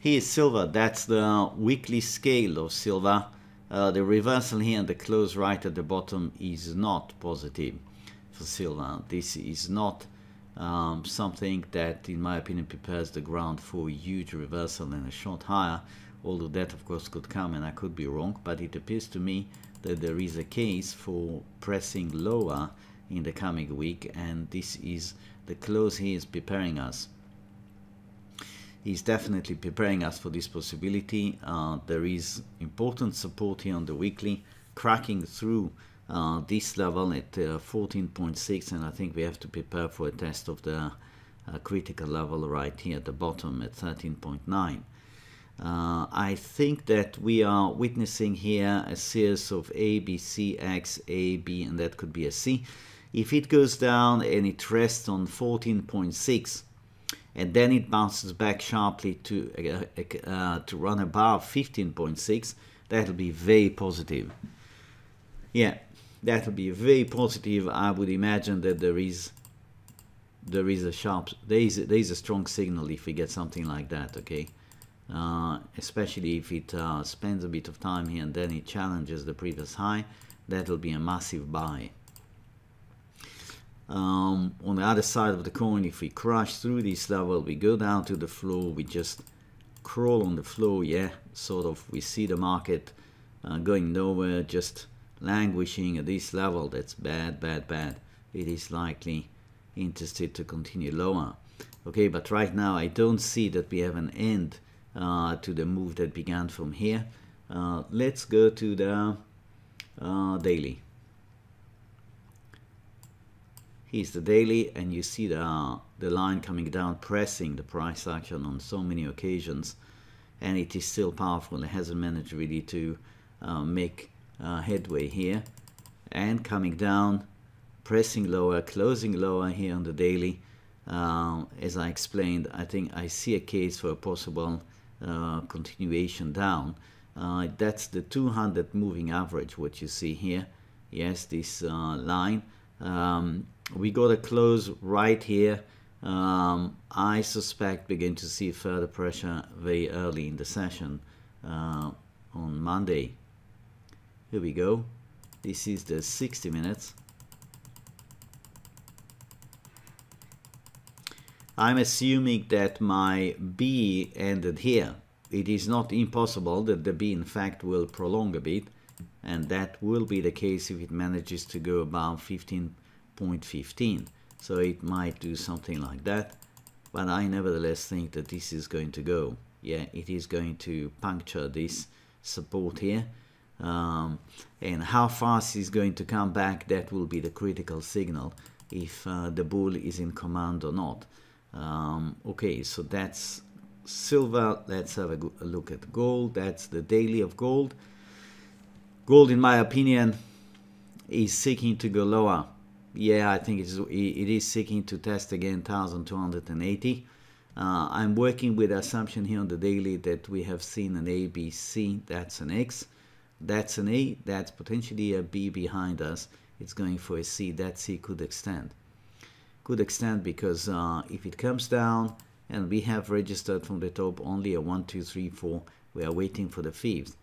Here's silver. That's the weekly scale of silver. The reversal here and the close right at the bottom is not positive for silver. This is not something that, in my opinion, prepares the ground for a huge reversal and a shot higher, although that of course could come and I could be wrong, but it appears to me that there is a case for pressing lower in the coming week, and this is the close he is preparing us. He's definitely preparing us for this possibility. There is important support here on the weekly, cracking through this level at 14.6, and I think we have to prepare for a test of the critical level right here at the bottom at 13.9. I think that we are witnessing here a series of A, B, C, X, A, B, and that could be a C. If it goes down and it rests on 14.6, and then it bounces back sharply to run above 15.6, that'll be very positive. Yeah, that'll be very positive. I would imagine that there is a strong signal if we get something like that. Okay, especially if it spends a bit of time here and then it challenges the previous high, that'll be a massive buy. On the other side of the coin, if we crash through this level, we go down to the floor, we just crawl on the floor, yeah, sort of. We see the market going nowhere, just languishing at this level. That's bad, bad, bad. It is likely interested to continue lower. Okay, but right now I don't see that we have an end to the move that began from here. Let's go to the daily. Here's the daily, and you see the line coming down, pressing the price action on so many occasions, and it is still powerful. It hasn't managed really to make headway here, and coming down, pressing lower, closing lower here on the daily. As I explained, I think I see a case for a possible continuation down. That's the 200 moving average, what you see here. Yes, this line. We got a close right here. I suspect we're going to see further pressure very early in the session on Monday. Here we go. This is the 60 minutes. I'm assuming that my B ended here. It is not impossible that the B in fact will prolong a bit, and that will be the case if it manages to go above 15.15. So it might do something like that, but I nevertheless think that this is going to go. Yeah, it is going to puncture this support here, and how fast it's going to come back, that will be the critical signal if the bull is in command or not. Okay, so that's silver. Let's have a look at gold. That's the daily of gold. Gold, in my opinion, is seeking to go lower. Yeah, I think it is seeking to test again 1280. I'm working with the assumption here on the daily that we have seen an A, B, C. That's an X. That's an A. That's potentially a B behind us. It's going for a C. That C could extend. Could extend because if it comes down and we have registered from the top only a 1, 2, 3, 4, we are waiting for the fifth.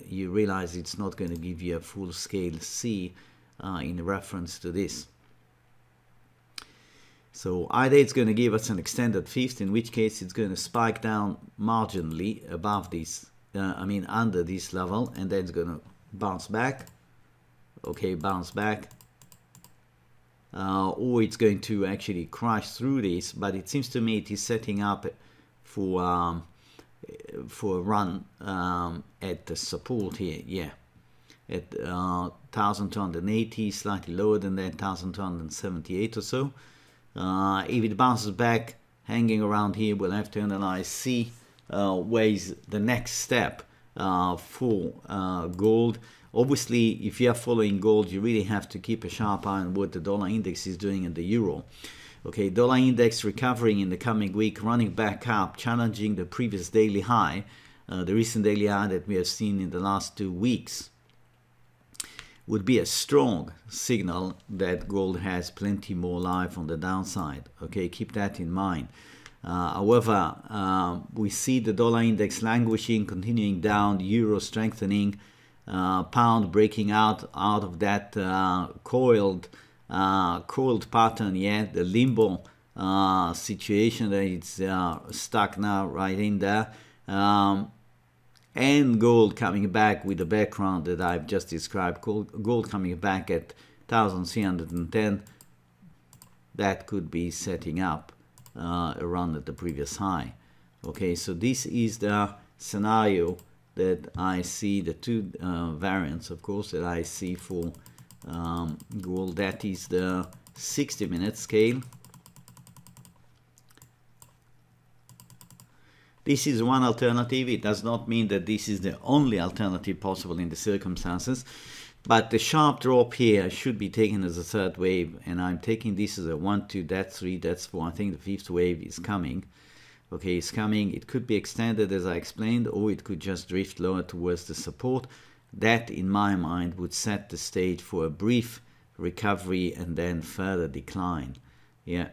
You realize it's not going to give you a full scale C in reference to this. So either it's going to give us an extended fifth, in which case it's going to spike down marginally above this, under this level, and then it's going to bounce back. Okay, bounce back. Or it's going to actually crash through this, but it seems to me it is setting up for a run at the support here. Yeah, at 1280, slightly lower than that, 1278 or so. If it bounces back, hanging around here, we'll have to analyze, see where is the next step for gold. Obviously, if you are following gold, you really have to keep a sharp eye on what the dollar index is doing in the euro. Okay, dollar index recovering in the coming week, running back up, challenging the previous daily high, the recent daily high that we have seen in the last 2 weeks, would be a strong signal that gold has plenty more life on the downside. Okay, keep that in mind. However, we see the dollar index languishing, continuing down, euro strengthening, pound breaking out of that coiled pattern, the limbo situation that it's stuck now right in there, and gold coming back with the background that I've just described. Gold coming back at 1,310. That could be setting up around at the previous high. Okay, so this is the scenario that I see, the two variants, of course, that I see for gold. That is the 60-minute scale. This is one alternative. It does not mean that this is the only alternative possible in the circumstances, but the sharp drop here should be taken as a third wave, and I'm taking this as a 1, 2, that's 3, that's 4. I think the fifth wave is coming. Okay, it's coming. It could be extended, as I explained, or it could just drift lower towards the support. That, in my mind, would set the stage for a brief recovery and then further decline. Yeah,